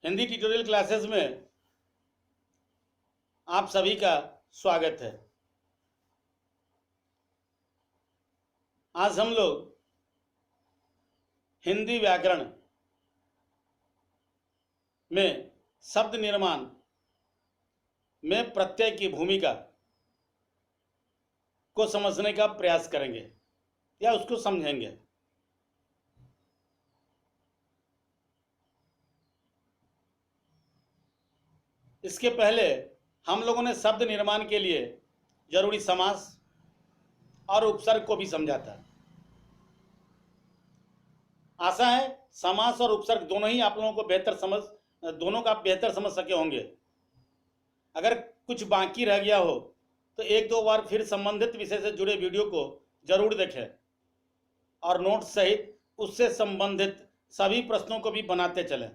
Hindi tutorial classes में आप सभी का स्वागत है। आज हम लोग हिंदी व्याकरण में शब्द निर्माण में प्रत्यय की भूमिका को समझने का प्रयास करेंगे या उसको समझेंगे। इसके पहले हम लोगों ने शब्द निर्माण के लिए जरूरी समास और उपसर्ग को भी समझा था। आशा है समास और उपसर्ग दोनों ही आप लोगों को दोनों का आप बेहतर समझ सके होंगे। अगर कुछ बाकी रह गया हो तो एक दो बार फिर संबंधित विषय से जुड़े वीडियो को जरूर देखें और नोट सहित उससे संबंधित सभी प्रश्नों को भी बनाते चलें।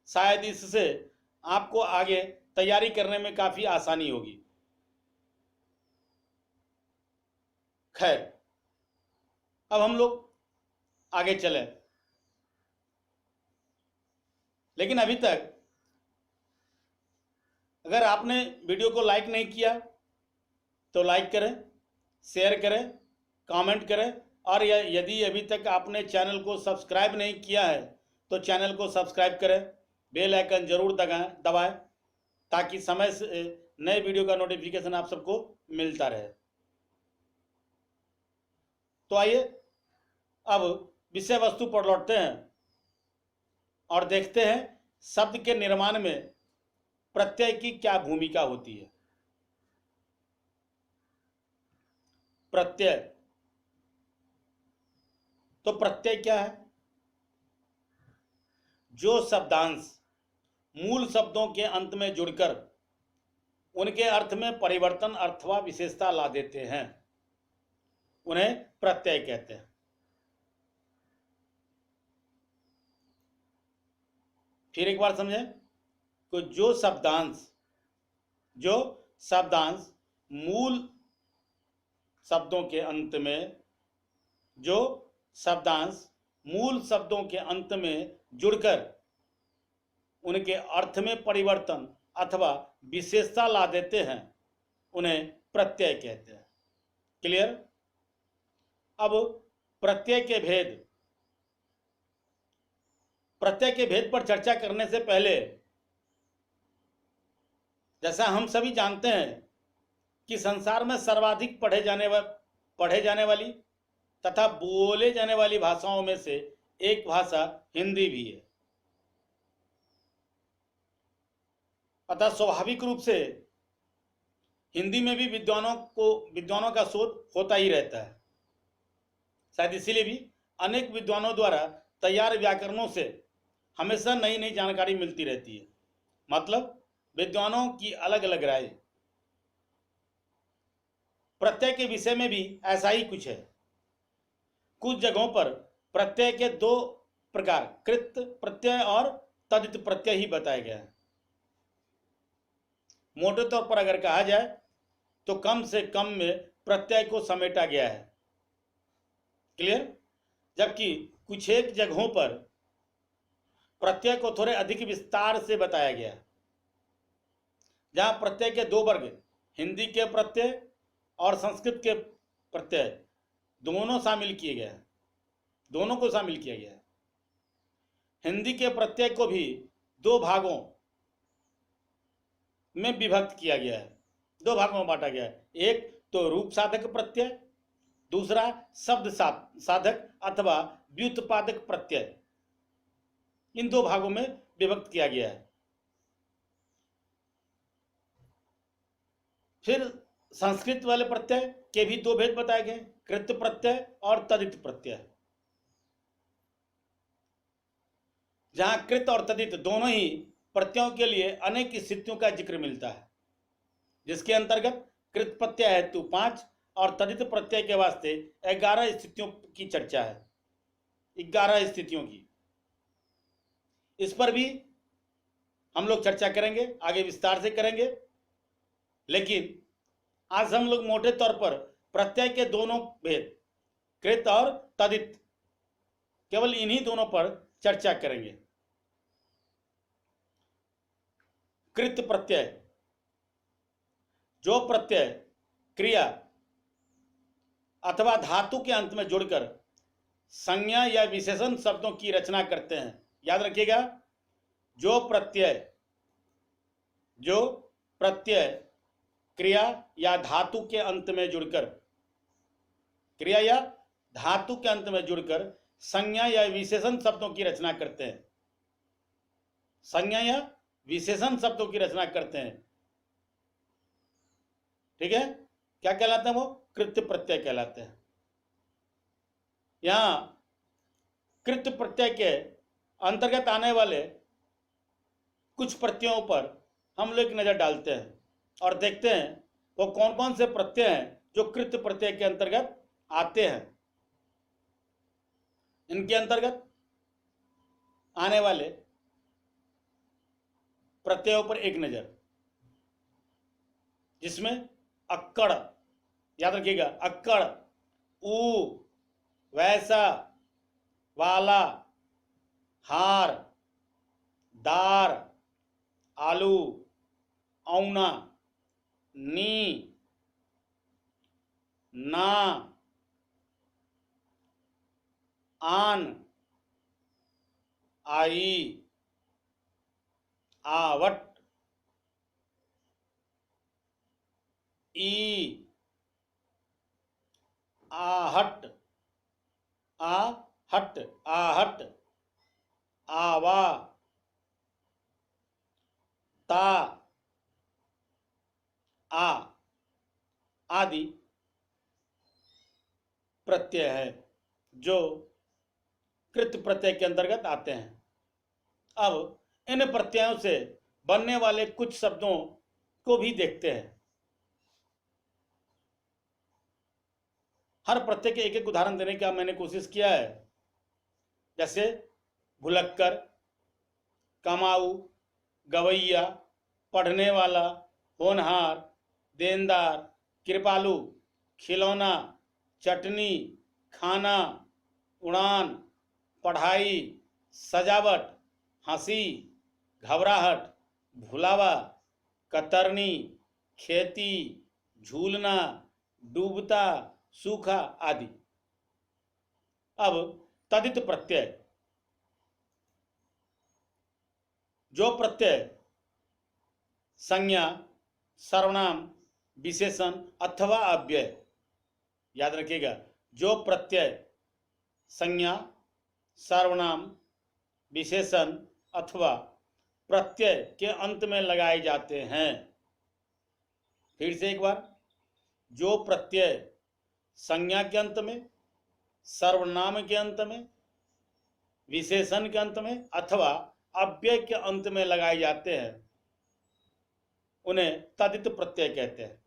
शायद इससे आपको आगे तैयारी करने में काफी आसानी होगी। खैर, अब हम लोग आगे चले, लेकिन अभी तक अगर आपने वीडियो को लाइक नहीं किया तो लाइक करें, शेयर करें, कमेंट करें और यदि अभी तक आपने चैनल को सब्सक्राइब नहीं किया है तो चैनल को सब्सक्राइब करें, बेल आइकन जरूर दबाएं ताकि समय से नए वीडियो का नोटिफिकेशन आप सबको मिलता रहे। तो आइए अब विषय वस्तु पर लौटते हैं और देखते हैं शब्द के निर्माण में प्रत्यय की क्या भूमिका होती है। प्रत्यय, तो प्रत्यय क्या है? जो शब्दांश मूल शब्दों के अंत में जुड़कर उनके अर्थ में परिवर्तन अथवा विशेषता ला देते हैं उन्हें प्रत्यय कहते हैं। फिर एक बार समझें कि जो शब्दांश मूल शब्दों के अंत में जुड़कर उनके अर्थ में परिवर्तन अथवा विशेषता ला देते हैं उन्हें प्रत्यय कहते हैं। क्लियर? अब प्रत्यय के भेद पर चर्चा करने से पहले, जैसा हम सभी जानते हैं कि संसार में सर्वाधिक पढ़े जाने वाली तथा बोले जाने वाली भाषाओं में से एक भाषा हिंदी भी है। अतः स्वाभाविक रूप से हिंदी में भी विद्वानों का शोध होता ही रहता है। शायद इसीलिए भी अनेक विद्वानों द्वारा तैयार व्याकरणों से हमेशा नई नई जानकारी मिलती रहती है। मतलब विद्वानों की अलग अलग राय। प्रत्यय के विषय में भी ऐसा ही कुछ है। कुछ जगहों पर प्रत्यय के दो प्रकार, कृत प्रत्यय और तदित प्रत्यय ही बताया गया है। मोटे तौर पर अगर कहा जाए तो कम से कम में प्रत्यय को समेटा गया है। क्लियर? जबकि कुछ एक जगहों पर प्रत्यय को थोड़े अधिक विस्तार से बताया गया है, जहां प्रत्यय के दो वर्ग, हिंदी के प्रत्यय और संस्कृत के प्रत्यय, दोनों को शामिल किया गया है। हिंदी के प्रत्यय को भी दो भागों में विभक्त किया गया है, दो भागों में बांटा गया है। एक तो रूप साधक प्रत्यय, दूसरा शब्द साधक अथवा व्युत्पादक प्रत्यय। इन दो भागों में विभक्त किया गया है। फिर संस्कृत वाले प्रत्यय के भी दो भेद बताए गए, कृत प्रत्यय और तदित प्रत्यय। जहां कृत और तदित दोनों ही प्रत्ययों के लिए अनेक स्थितियों का जिक्र मिलता है, जिसके अंतर्गत कृत प्रत्यय हेतु 5 और तदित प्रत्यय के वास्ते 11 स्थितियों की चर्चा है। 11 स्थितियों की। इस पर भी हम लोग चर्चा करेंगे, आगे विस्तार से करेंगे। लेकिन आज हम लोग मोटे तौर पर प्रत्यय के दोनों भेद, कृत और तदित, केवल इन्हीं दोनों पर चर्चा करेंगे। कृत प्रत्यय, जो प्रत्यय क्रिया अथवा धातु के अंत में जुड़कर संज्ञा या विशेषण शब्दों की रचना करते हैं। याद रखिएगा, जो प्रत्यय क्रिया या धातु के अंत में जुड़कर, क्रिया या धातु के अंत में जुड़कर संज्ञा या विशेषण शब्दों की रचना करते हैं, संज्ञा या विशेषण शब्दों की रचना करते हैं। ठीक है, क्या कहलाते हैं वो? कृत्य प्रत्यय कहलाते हैं। यहां कृत्य प्रत्यय के अंतर्गत आने वाले कुछ प्रत्ययों पर हम लोग एक नजर डालते हैं और देखते हैं वो कौन कौन से प्रत्यय हैं जो कृत्य प्रत्यय के अंतर्गत आते हैं। इनके अंतर्गत आने वाले प्रत्ययों पर एक नजर, जिसमें अक्कड़, याद रखिएगा, अक्कड़, ऊ, वैसा, वाला, हार, दार, आलू, औना, नी, ना, आन, आई, आवट, ई, आहट, आहट, आहट, आवा, ता, आ आदि प्रत्यय है जो कृत प्रत्यय के अंतर्गत आते हैं। अब इन प्रत्ययों से बनने वाले कुछ शब्दों को भी देखते हैं। हर प्रत्यय के एक एक उदाहरण देने का मैंने कोशिश किया है, जैसे भुलक्कर, कमाऊ, गवैया, पढ़ने वाला, होनहार, देनदार, कृपालु, खिलौना, चटनी, खाना, उड़ान, पढ़ाई, सजावट, हंसी, घबराहट, भुलावा, कतरनी, खेती, झूलना, डूबता, सूखा आदि। अब तदित प्रत्यय, जो प्रत्यय संज्ञा, सर्वनाम, विशेषण अथवा अव्यय, याद रखिएगा, जो प्रत्यय संज्ञा, सर्वनाम, विशेषण अथवा प्रत्यय के अंत में लगाए जाते हैं। फिर से एक बार, जो प्रत्यय संज्ञा के अंत में, सर्वनाम के अंत में, विशेषण के अंत में अथवा अव्यय के अंत में लगाए जाते हैं, उन्हें तदित प्रत्यय कहते हैं।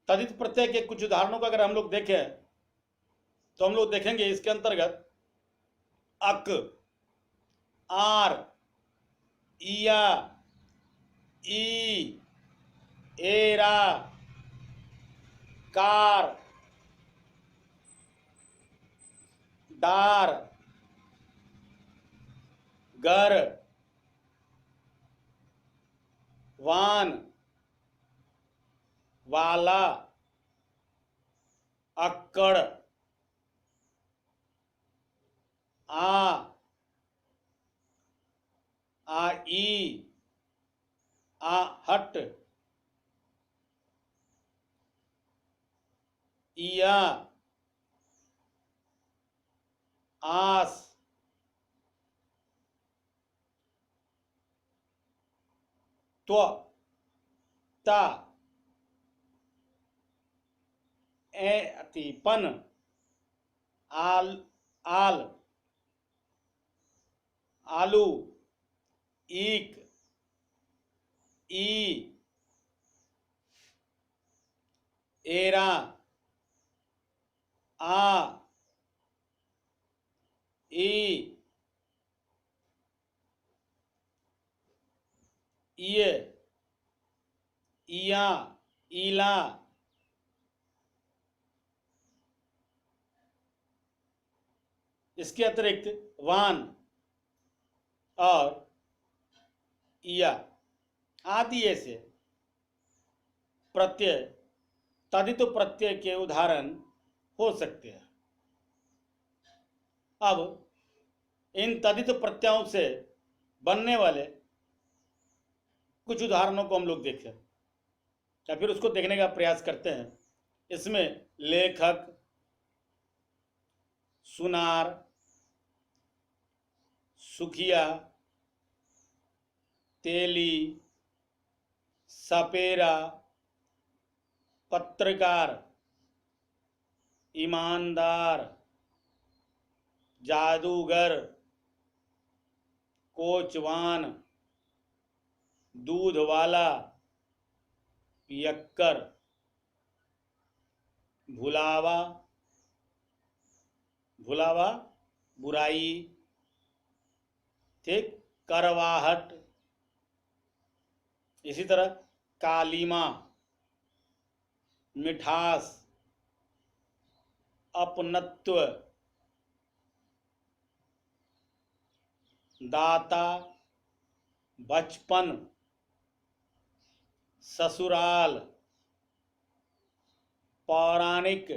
तदित प्रत्यय के कुछ उदाहरणों को अगर हम लोग देखें तो हम लोग देखेंगे इसके अंतर्गत अक, आर, इया, ई, एरा, कार, डार, गर, वान, वाला, अक्कड़, आई, आहट, इया, आस, त्व, ता, पन, आल, आल, आलू, ईक, ई, एरा, आ, ई, इये, इया, ईला, इसके अतिरिक्त वान, और या आदि ऐसे प्रत्यय तदित प्रत्यय के उदाहरण हो सकते हैं। अब इन तदित प्रत्ययों से बनने वाले कुछ उदाहरणों को हम लोग देखें या फिर उसको देखने का प्रयास करते हैं। इसमें लेखक, सुनार, सुखिया, तेली, सपेरा, पत्रकार, ईमानदार, जादूगर, कोचवान, दूध वाला, पियक्कर, भुलावा, भुलावा बुराई, ठीक, करवाहट, इसी तरह कालीमा, मिठास, अपनत्व, दाता, बचपन, ससुराल, पौराणिक,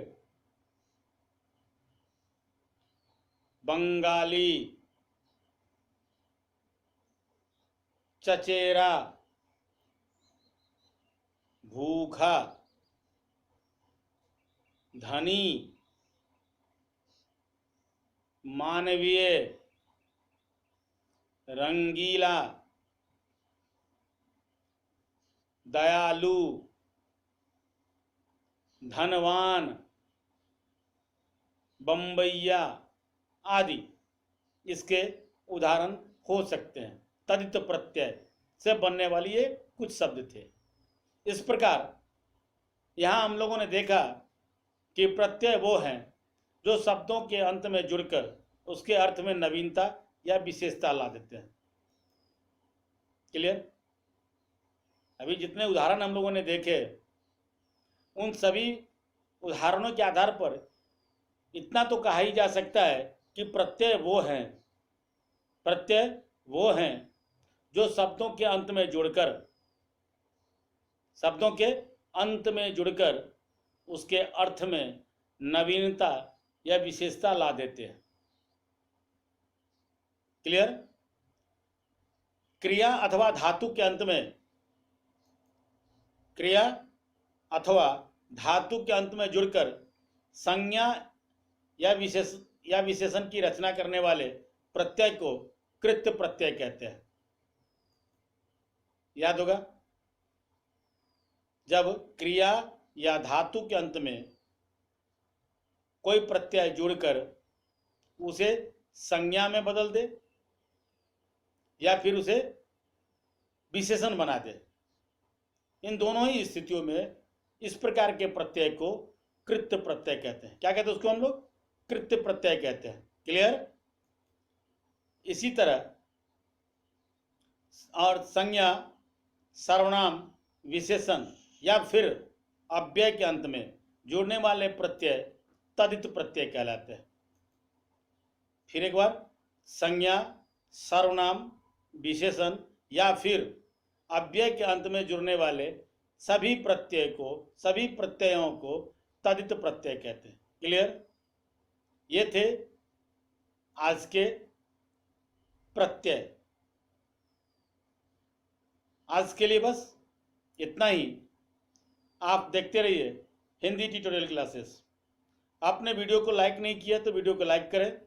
बंगाली, चचेरा, भूखा, धनी, मानवीय, रंगीला, दयालु, धनवान, बम्बैया आदि इसके उदाहरण हो सकते हैं। तदित प्रत्यय से बनने वाली ये कुछ शब्द थे। इस प्रकार यहाँ हम लोगों ने देखा कि प्रत्यय वो हैं जो शब्दों के अंत में जुड़कर उसके अर्थ में नवीनता या विशेषता ला देते हैं। क्लियर? अभी जितने उदाहरण हम लोगों ने देखे उन सभी उदाहरणों के आधार पर इतना तो कहा ही जा सकता है कि प्रत्यय वो हैं जो शब्दों के अंत में जुड़कर उसके अर्थ में नवीनता या विशेषता ला देते हैं। क्लियर? क्रिया अथवा धातु के अंत में जुड़कर संज्ञा या विशेषण की रचना करने वाले प्रत्यय को कृत्य प्रत्यय कहते हैं। याद होगा, जब क्रिया या धातु के अंत में कोई प्रत्यय जुड़कर उसे संज्ञा में बदल दे या फिर उसे विशेषण बना दे, इन दोनों ही स्थितियों में इस प्रकार के प्रत्यय को कृत्य प्रत्यय कहते हैं। क्या कहते हैं उसको हम लोग? कृत्य प्रत्यय कहते हैं। क्लियर? इसी तरह और संज्ञा, सर्वनाम, विशेषण या फिर अव्यय के अंत में जुड़ने वाले प्रत्यय तदित प्रत्यय कहलाते हैं। फिर एक बार, संज्ञा, सर्वनाम, विशेषण या फिर अव्यय के अंत में जुड़ने वाले सभी प्रत्ययों को तदित प्रत्यय कहते हैं। क्लियर? ये थे आज के प्रत्यय। आज के लिए बस इतना ही। आप देखते रहिए हिंदी ट्यूटोरियल क्लासेस। आपने वीडियो को लाइक नहीं किया तो वीडियो को लाइक करें,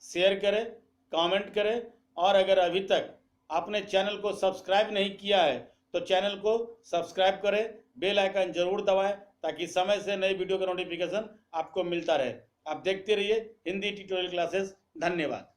शेयर करें, कमेंट करें, और अगर अभी तक आपने चैनल को सब्सक्राइब नहीं किया है तो चैनल को सब्सक्राइब करें, बेल आइकन जरूर दबाएं ताकि समय से नई वीडियो का नोटिफिकेशन आपको मिलता रहे। आप देखते रहिए हिंदी ट्यूटोरियल क्लासेस। धन्यवाद।